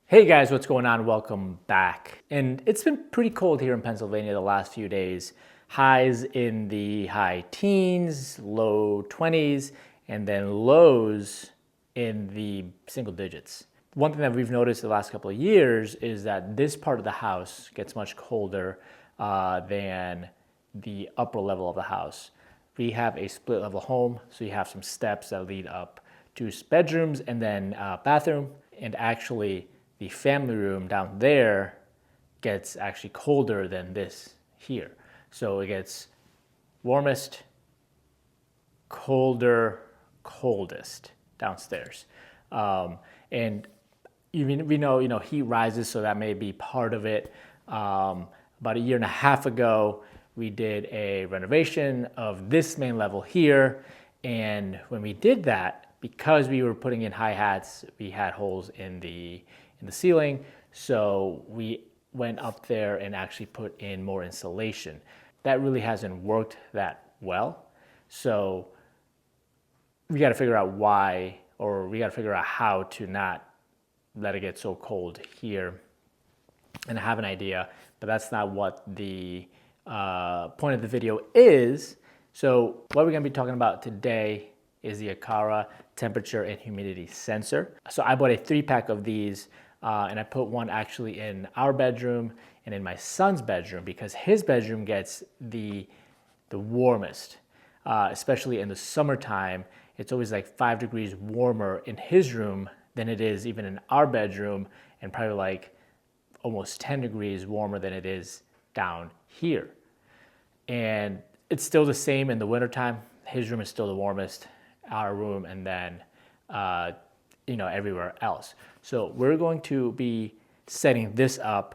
Hey guys, what's going on? Welcome back. And it's been pretty cold here in Pennsylvania the last few days. Highs in the high teens, low 20s, and then lows in the single digits. One thing that we've noticed the last couple of years is that this part of the house gets much colder than the upper level of the house. We have a split level home, so you have some steps that lead up to bedrooms and then bathroom, and actually the family room down there gets actually colder than this here. So it gets warmest, colder, coldest downstairs. And we know, heat rises, so that may be part of it. About a year and a half ago, we did a renovation of this main level here. And when we did that, because we were putting in hi-hats, we had holes in the ceiling. So we went up there and actually put in more insulation. That really hasn't worked that well. So we got to figure out why, or we got to figure out how to not let it get so cold here. And I have an idea, but that's not what the point of the video is. So what we're going to be talking about today is the Aqara Temperature and Humidity Sensor. So I bought a 3-pack of these, and I put one actually in our bedroom and in my son's bedroom because his bedroom gets the warmest, especially in the summertime. It's always like 5 degrees warmer in his room than it is even in our bedroom, and probably like almost 10 degrees warmer than it is down here. And it's still the same in the wintertime. His room is still the warmest, our room, and then everywhere else. So we're going to be setting this up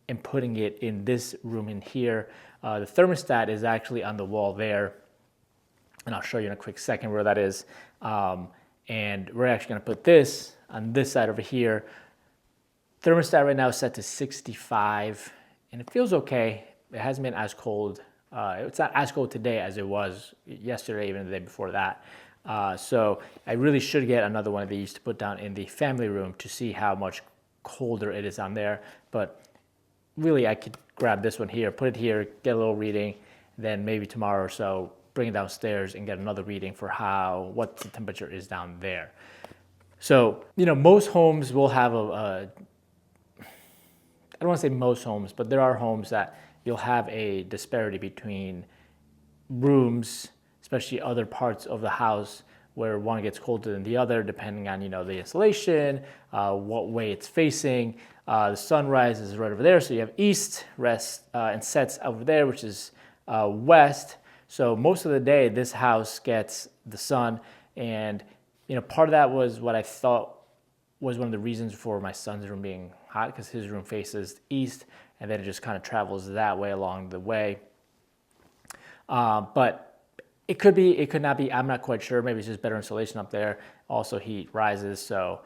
and putting it in this room in here. The thermostat is actually on the wall there, and I'll show you in a quick second where that is. And we're actually going to put this on this side over here. Thermostat right now is set to 65, and it feels okay. It hasn't been as cold. It's not as cold today as it was yesterday, even the day before that. So I really should get another one of these to put down in the family room to see how much colder it is on there. But really, I could grab this one here, put it here, get a little reading, then maybe tomorrow or so bring it downstairs and get another reading for what the temperature is down there. So, most homes will have I don't want to say most homes, but there are homes that you'll have a disparity between rooms, especially other parts of the house where one gets colder than the other, depending on, the insulation, what way it's facing. The sunrise is right over there, so you have east, and sets over there, which is west. So most of the day, this house gets the sun, and part of that was what I thought was one of the reasons for my son's room being hot, because his room faces east, and then it just kind of travels that way along the way. But it could be, it could not be, I'm not quite sure. Maybe it's just better insulation up there. Also, heat rises, so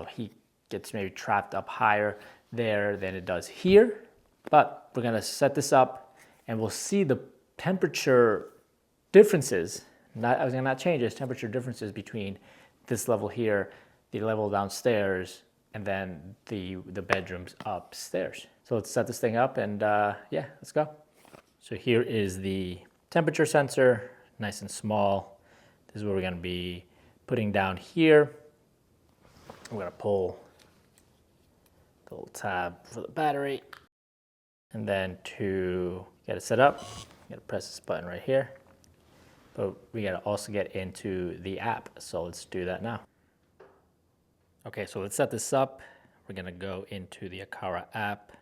heat gets maybe trapped up higher there than it does here. But we're gonna set this up, and we'll see the temperature differences. Not changes, temperature differences between this level here, the level downstairs, and then the bedrooms upstairs. So let's set this thing up, and yeah, let's go. So here is the temperature sensor, nice and small. This is what we're gonna be putting down here. We're gonna pull the little tab for the battery. And then to get it set up, you gotta press this button right here. But we gotta also get into the app, so let's do that now. Okay, so let's set this up. We're gonna go into the Aqara app.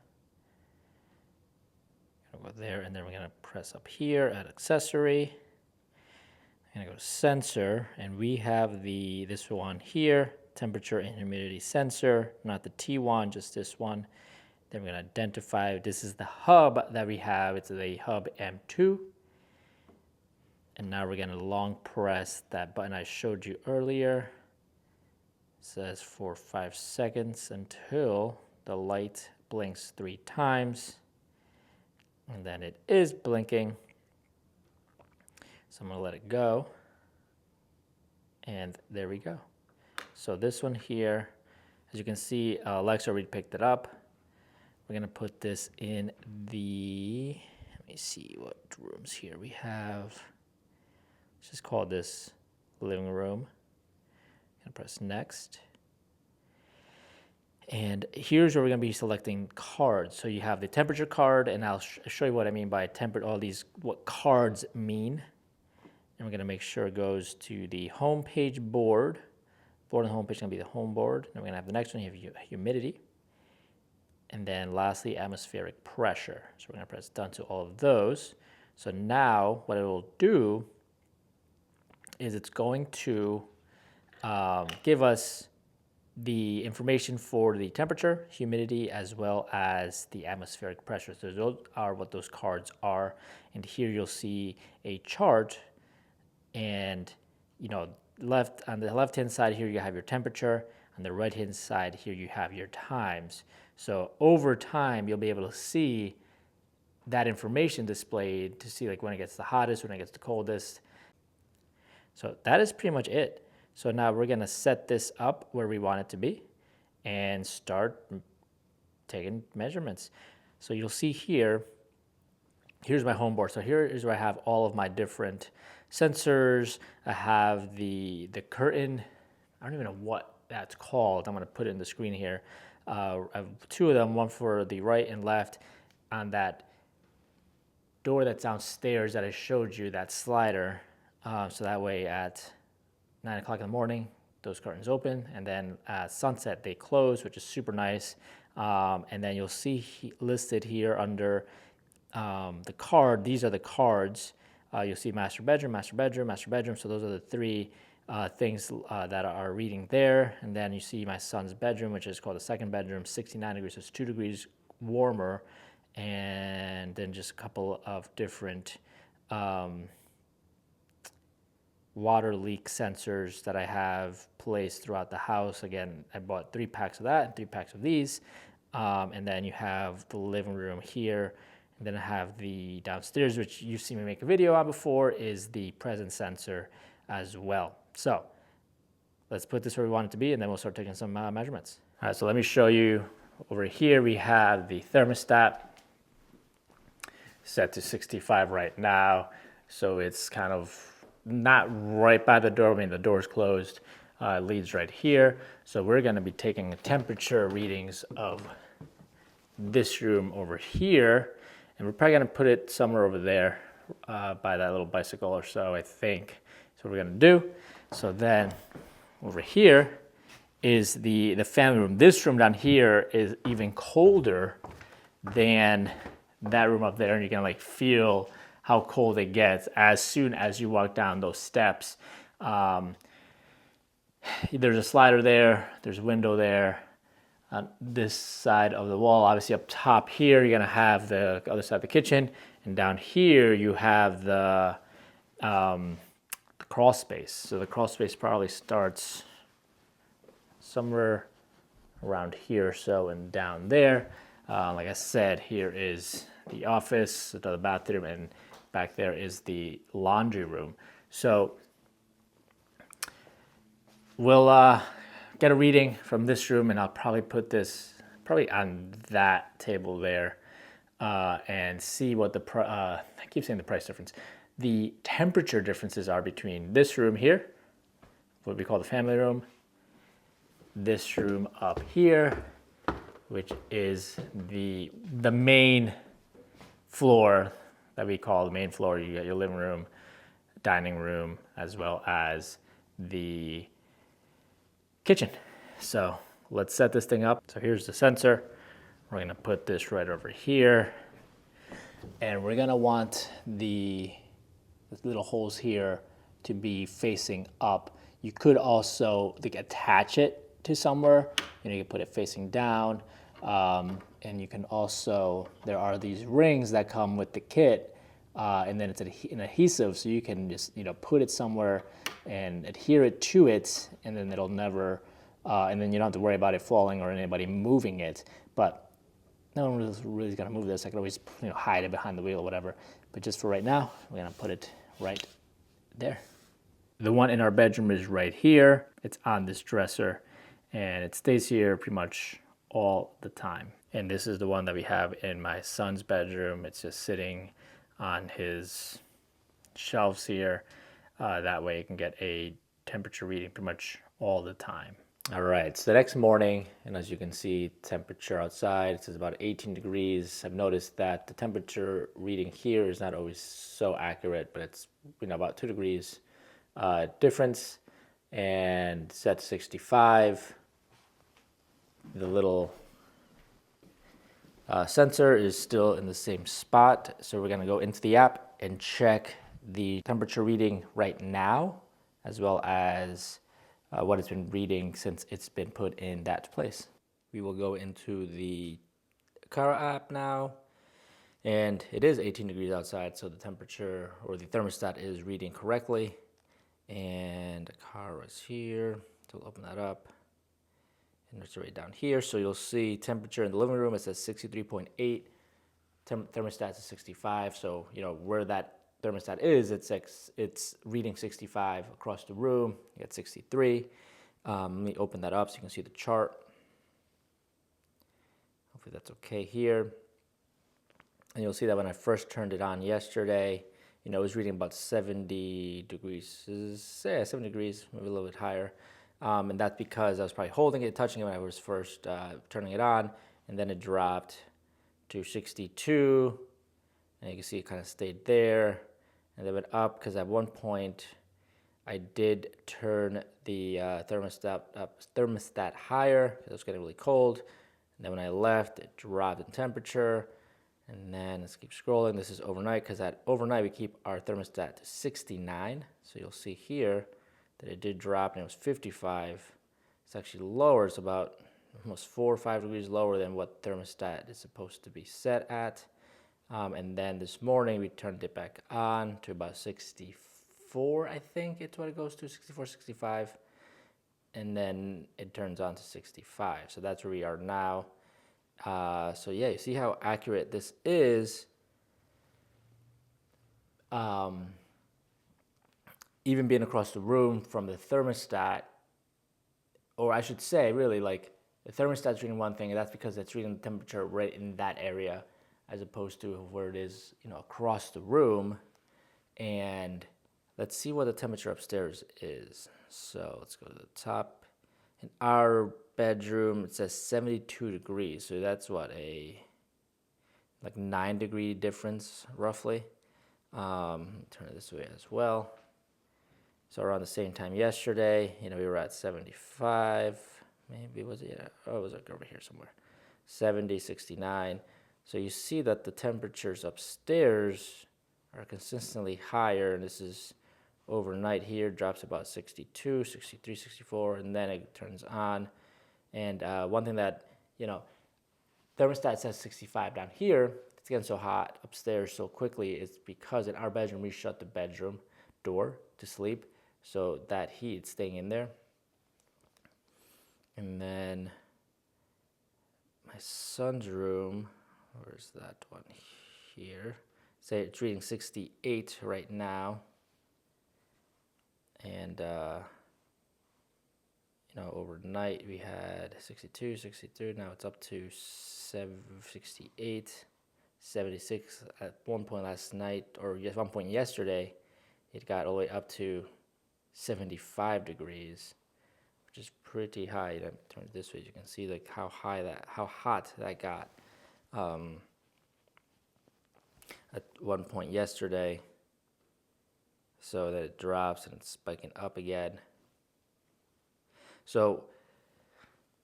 Go there, and then we're gonna press up here, add accessory. I'm gonna go to sensor, and we have this one here, temperature and humidity sensor, not the T1, just this one. Then we're gonna identify, this is the hub that we have. It's the hub M2. And now we're gonna long press that button I showed you earlier. It says for 5 seconds until the light blinks 3 times. And then it is blinking. So I'm gonna let it go. And there we go. So this one here As you can see, Alexa already picked it up. We're gonna put this in the, let me see what rooms here we have. Let's just call this living room. I'm gonna press next. And here's where we're gonna be selecting cards. So you have the temperature card, and I'll show you what I mean by all these, what cards mean. And we're gonna make sure it goes to the home page board. Board on the home page is gonna be the home board. And we're gonna have the next one, you have humidity. And then lastly, atmospheric pressure. So we're gonna press done to all of those. So now what it will do is it's going to give us the information for the temperature, humidity, as well as the atmospheric pressure. So those are what those cards are. And here you'll see a chart, and you know, on the left-hand side here you have your temperature. On the right-hand side here you have your times. So over time you'll be able to see that information displayed to see like when it gets the hottest, when it gets the coldest. So that is pretty much it. So now we're gonna set this up where we want it to be and start taking measurements. So you'll see here, here's my home board. So here is where I have all of my different sensors. I have the curtain. I don't even know what that's called. I'm gonna put it in the screen here. I have two of them, one for the right and left. On that door that's downstairs that I showed you, that slider. So that way at 9 o'clock in the morning, those curtains open, and then at sunset they close, which is super nice. And then you'll see listed here under the card, these are the cards. You'll see master bedroom, master bedroom, master bedroom. So those are the three things that are reading there. And then you see my son's bedroom, which is called the second bedroom, 69 degrees, so it's 2 degrees warmer. And then just a couple of different water leak sensors that I have placed throughout the house. Again, I bought 3 packs of that and 3 packs of these. And then you have the living room here. And then I have the downstairs, which you've seen me make a video on before, is the presence sensor as well. So let's put this where we want it to be, and then we'll start taking some measurements. All right, so let me show you. Over here we have the thermostat set to 65 right now. So it's kind of not right by the door. I mean, the door's closed. It leads right here. So we're going to be taking the temperature readings of this room over here, and we're probably going to put it somewhere over there by that little bicycle or so, I think. So we're going to do. So then over here is the family room. This room down here is even colder than that room up there, and you can like feel how cold it gets as soon as you walk down those steps. There's a slider there, there's a window there. On this side of the wall, obviously up top here, you're gonna have the other side of the kitchen, and down here you have the crawl space. So the crawl space probably starts somewhere around here or so, and down there. Like I said, here is the office, the bathroom, and back there is the laundry room. So we'll get a reading from this room, and I'll probably put this on that table there and see what I keep saying the price difference. The temperature differences are between this room here, what we call the family room, this room up here, which is the main floor that we call the main floor. You got your living room, dining room, as well as the kitchen. So let's set this thing up. So here's the sensor. We're gonna put this right over here, and we're gonna want the little holes here to be facing up. You could also like attach it to somewhere. You can put it facing down. And you can also, there are these rings that come with the kit, and then it's an adhesive, so you can just put it somewhere and adhere it to it, and then it'll never, and then you don't have to worry about it falling or anybody moving it. But no one really is gonna move this. I can always hide it behind the wheel or whatever. But just for right now, we're gonna put it right there. The one in our bedroom is right here. It's on this dresser. and it stays here pretty much all the time. And this is the one that we have in my son's bedroom. It's just sitting on his shelves here. That way it can get a temperature reading pretty much all the time. All right, so the next morning, and as you can see, temperature outside, it says about 18 degrees. I've noticed that the temperature reading here is not always so accurate, but it's about 2 degrees difference, and set 65. The little sensor is still in the same spot, so we're gonna go into the app and check the temperature reading right now, as well as what it's been reading since it's been put in that place. We will go into the Aqara app now, and it is 18 degrees outside, so the temperature or the thermostat is reading correctly. And Aqara is here, so we'll open that up. And it's right down here, so you'll see temperature in the living room, it says 63.8, thermostat is 65, so where that thermostat is, it's reading 65 across the room. You get 63. Let me open that up so you can see the chart. Hopefully that's okay here. And you'll see that when I first turned it on yesterday, it was reading about 70 degrees, 7 degrees, maybe a little bit higher. And that's because I was probably holding it, touching it when I was first turning it on, and then it dropped to 62, and you can see it kind of stayed there, and then went up because at one point I did turn the thermostat higher because it was getting really cold, and then when I left, it dropped in temperature. And then let's keep scrolling. This is overnight, because at overnight we keep our thermostat to 69. So you'll see here that it did drop and it was 55. It's actually lower. It's about almost 4 or 5 degrees lower than what thermostat is supposed to be set at. And then this morning we turned it back on to about 64, I think it's what it goes to, 64, 65. And then it turns on to 65. So that's where we are now. So yeah, you see how accurate this is. Even being across the room from the thermostat, or I should say really, like, the thermostat's reading one thing, and that's because it's reading the temperature right in that area, as opposed to where it is, across the room. And let's see what the temperature upstairs is. So let's go to the top. In our bedroom, it says 72 degrees. So that's what, a 9-degree difference, roughly. Turn it this way as well. So around the same time yesterday, we were at 75. Maybe was it? Oh, it was like over here somewhere. 70, 69. So you see that the temperatures upstairs are consistently higher, and this is overnight here, drops about 62, 63, 64, and then it turns on. And one thing that, thermostat says 65 down here, it's getting so hot upstairs so quickly, it's because in our bedroom, we shut the bedroom door to sleep, so that heat's staying in there. And then my son's room, where's that one here? Say it's reading 68 right now. And, overnight we had 62, 63. Now it's up to 68, 76. At one point last night, or at one point yesterday, it got all the way up to 75 degrees, which is pretty high. Let me turn it this way, you can see how hot that got. At one point yesterday, so that it drops and it's spiking up again. So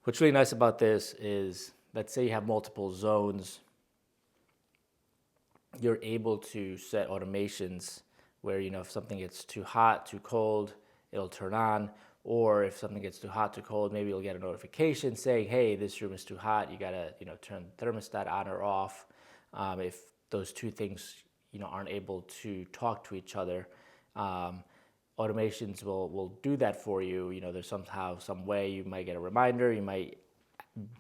what's really nice about this is, let's say you have multiple zones, you're able to set automations where, if something gets too hot, too cold, it'll turn on. Or if something gets too hot, too cold, maybe you'll get a notification saying, hey, this room is too hot, you gotta, turn the thermostat on or off. If those two things, aren't able to talk to each other, automations will do that for you. There's somehow, some way you might get a reminder, you might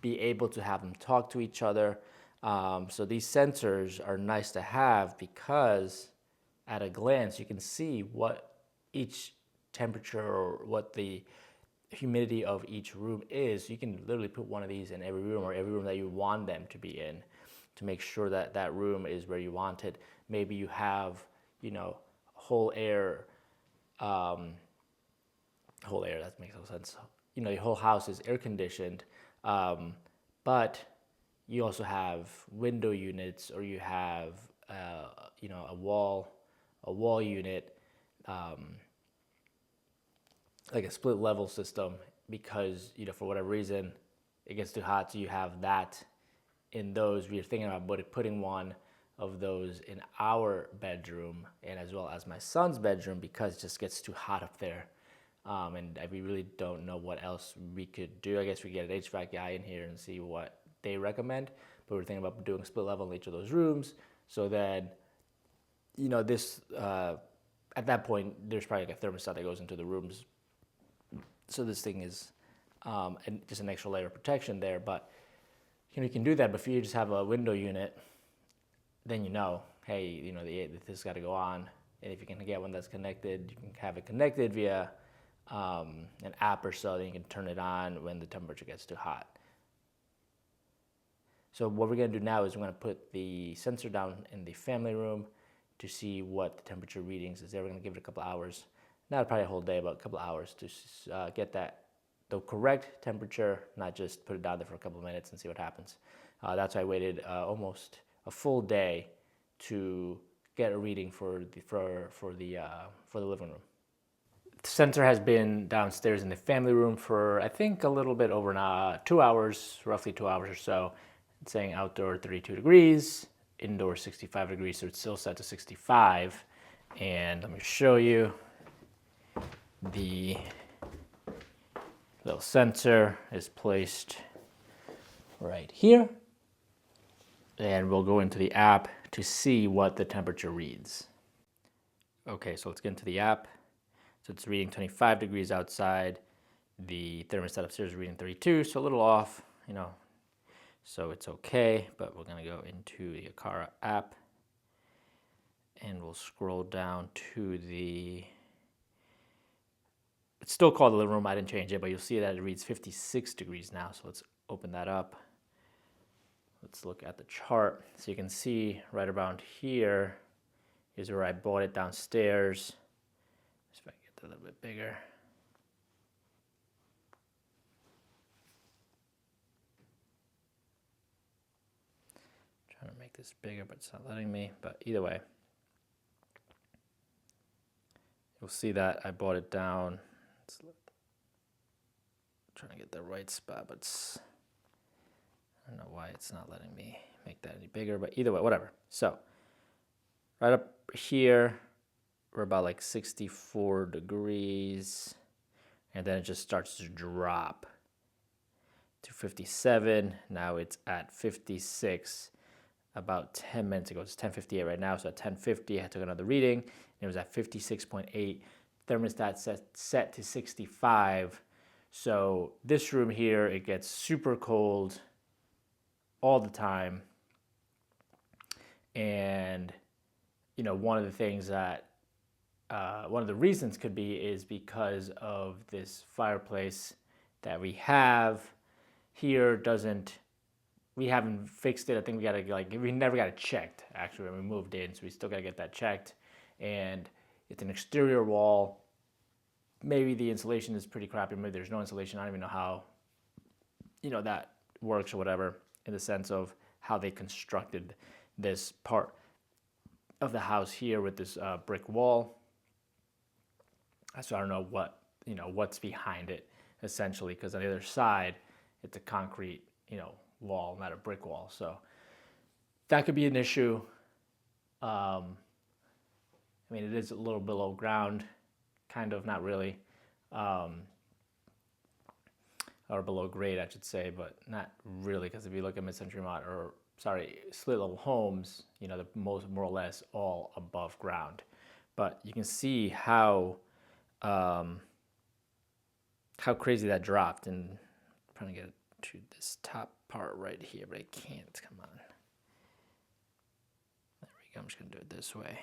be able to have them talk to each other. So these sensors are nice to have because at a glance you can see what each temperature or what the humidity of each room is. You can literally put one of these in every room, or every room that you want them to be in, to make sure that that room is where you want it. Maybe you have, whole air, that makes no sense. Your whole house is air conditioned, but you also have window units, or you have, a wall unit, like a split level system, because, for whatever reason, it gets too hot. So you have that in those. We're thinking about putting one of those in our bedroom, and as well as my son's bedroom, because it just gets too hot up there. And we really don't know what else we could do. I guess we get an HVAC guy in here and see what they recommend. But we're thinking about doing split level in each of those rooms. So then, this at that point, there's probably like a thermostat that goes into the rooms. So this thing is and just an extra layer of protection there. But you can do that. But if you just have a window unit, then hey, this has got to go on. And if you can get one that's connected, you can have it connected via an app or so. Then you can turn it on when the temperature gets too hot. So what we're going to do now is we're going to put the sensor down in the family room to see what the temperature readings is there. We're going to give it a couple hours. Not probably a whole day, but a couple hours to get the correct temperature, not just put it down there for a couple of minutes and see what happens. That's why I waited almost a full day to get a reading for the living room. The sensor has been downstairs in the family room for, I think, a little bit over 2 hours, roughly 2 hours or so. It's saying outdoor 32 degrees, indoor 65 degrees, so it's still set to 65. And let me show you. The little sensor is placed right here. And we'll go into the app to see what the temperature reads. Okay, so let's get into the app. So it's reading 25 degrees outside. The thermostat upstairs is reading 32, so a little off, so it's okay. But we're gonna go into the Aqara app, and we'll scroll down to it's still called the living room. I didn't change it, but you'll see that it reads 56 degrees now. So let's open that up. Let's look at the chart. So you can see right around here is where I bought it downstairs. Let's see if I can get that a little bit bigger. Trying to make this bigger, but it's not letting me. But either way, you'll see that I bought it down. Trying to get the right spot, but I don't know why it's not letting me make that any bigger, but either way, whatever. So right up here, we're about like 64 degrees, and then it just starts to drop to 57. Now it's at 56 about 10 minutes ago. It's 10:58 right now, so at 10:50 I took another reading, and it was at 56.8. Thermostat set to 65. So this room here, it gets super cold all the time. And, one of the things that, one of the reasons could be is because of this fireplace that we have here we haven't fixed it. I think we never got it checked, actually, when we moved in. So we still got to get that checked. And it's an exterior wall. Maybe the insulation is pretty crappy. Maybe there's no insulation. I don't even know how, that works or whatever, in the sense of how they constructed this part of the house here with this brick wall. So I don't know what's behind it, essentially, because on the other side, it's a concrete, wall, not a brick wall. So that could be an issue. It is a little below ground, kind of, not really, or below grade, I should say, but not really, because if you look at mid-century split level homes, the more or less all above ground. But you can see how crazy that dropped. And I'm trying to get to this top part right here, but I can't. Come on. There we go. I'm just gonna do it this way.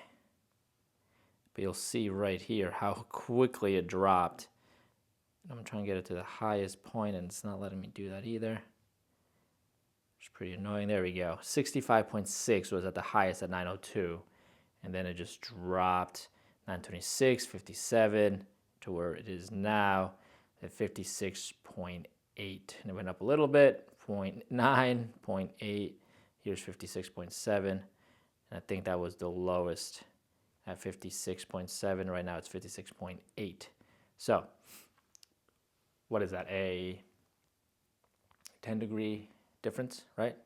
But you'll see right here how quickly it dropped. I'm trying to get it to the highest point and it's not letting me do that either. It's pretty annoying. There we go. 65.6 was at the highest at 902. And then it just dropped 926, 57 to where it is now at 56.8. And it went up a little bit, 0.9, 0.8. Here's 56.7. And I think that was the lowest at 56.7. Right now it's 56.8. So what is that? A 10-degree difference, right?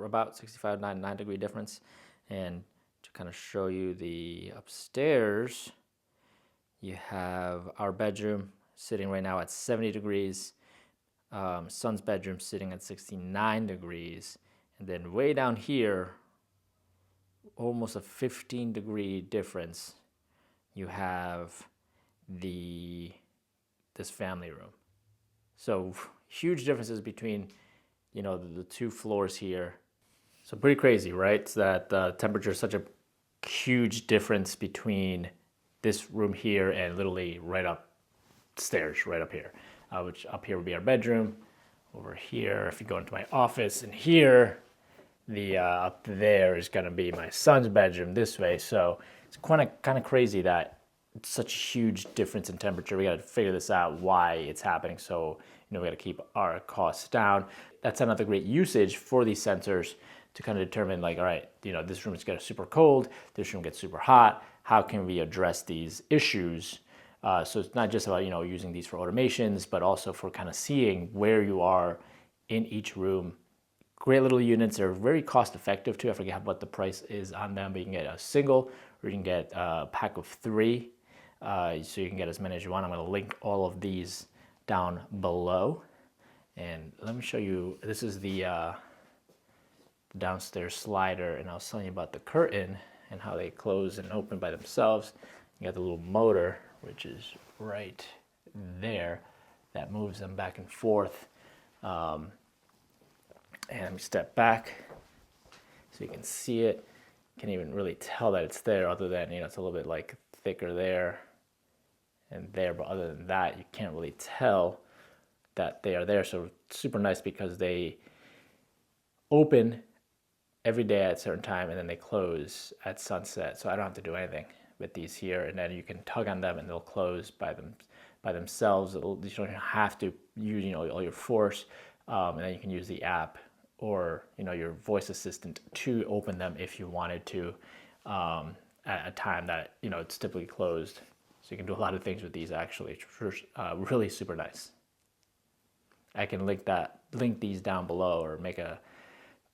About 65, 9-degree difference. And to kind of show you the upstairs, you have our bedroom sitting right now at 70 degrees, son's bedroom sitting at 69 degrees, and then way down here, almost a 15-degree difference, you have this family room. So huge differences between, you know, the two floors here. So pretty crazy, right? So that the temperature is such a huge difference between this room here and literally right upstairs, right up here, which up here would be our bedroom. Over here, if you go into my office, and here, the up there is going to be my son's bedroom this way. So it's kind of crazy that it's such a huge difference in temperature. We got to figure this out, why it's happening. So, you know, we got to keep our costs down. That's another great usage for these sensors to kind of determine, like, all right, you know, this room is getting super cold, this room gets super hot. How can we address these issues? So it's not just about, you know, using these for automations, but also for kind of seeing where you are in each room. Great little units. They're very cost effective too. I forget what the price is on them, but you can get a single or you can get a pack of 3. So you can get as many as you want. I'm going to link all of these down below. And let me show you, this is the downstairs slider, and I was telling you about the curtain and how they close and open by themselves. You got the little motor, which is right there, that moves them back and forth. And let me step back so you can see it. Can't even really tell that it's there, other than, you know, it's a little bit like thicker there and there, but other than that, you can't really tell that they are there. So super nice because they open every day at a certain time and then they close at sunset. So I don't have to do anything with these here, and then you can tug on them and they'll close by themselves. You don't have to use, you know, all your force, and then you can use the app or, you know, your voice assistant to open them if you wanted to, at a time that, you know, it's typically closed. So you can do a lot of things with these actually. It's really super nice. I can link these down below, or make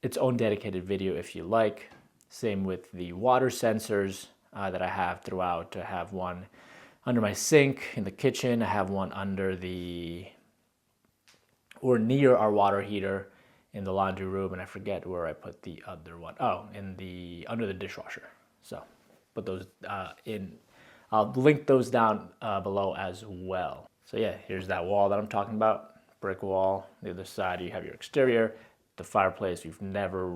its own dedicated video if you like. Same with the water sensors that I have throughout. I have one under my sink in the kitchen. I have one under or near our water heater in the laundry room, and I forget where I put the other one. Oh, under the dishwasher. So put those in. I'll link those down below as well. So yeah, here's that wall that I'm talking about. Brick wall. The other side, you have your exterior. The fireplace, we've never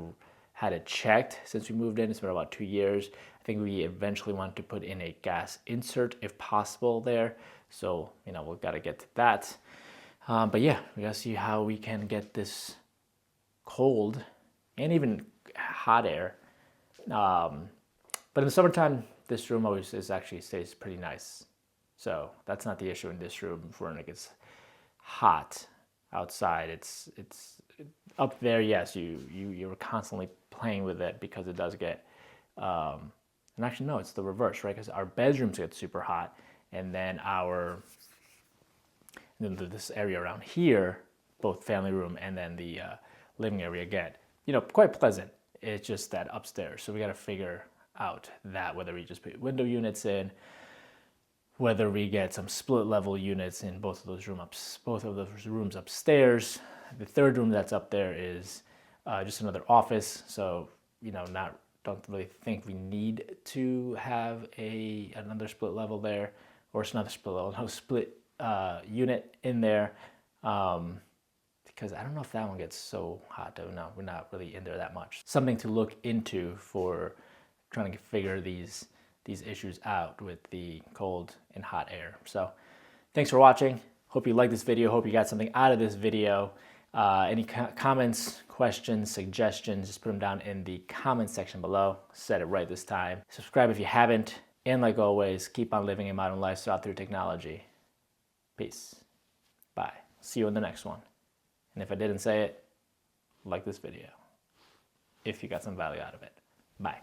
had it checked since we moved in. It's been about 2 years. I think we eventually want to put in a gas insert if possible there. So, you know, we've got to get to that. But yeah, we got to see how we can get this cold and even hot air. But in the summertime, this room always actually stays pretty nice. So that's not the issue in this room. When it gets hot outside, it's up there. Yes, you're constantly playing with it because it does get. And actually, no, it's the reverse, right? Because our bedrooms get super hot, and then this area around here, both family room and then the living area, get, you know, quite pleasant. It's just that upstairs. So we got to figure out that, whether we just put window units in, whether we get some split level units in both of those rooms upstairs. The third room that's up there is just another office. So, you know, don't really think we need to have another split level there, or it's not a split level, no split unit in there. Because I don't know if that one gets so hot. No, we're not really in there that much. Something to look into for trying to figure these issues out with the cold and hot air. So thanks for watching. Hope you liked this video. Hope you got something out of this video. Any comments, questions, suggestions, just put them down in the comment section below. Said it right this time. Subscribe if you haven't. And like always, keep on living a modern lifestyle through technology. Peace. Bye. See you in the next one. And if I didn't say it, like this video if you got some value out of it. Bye.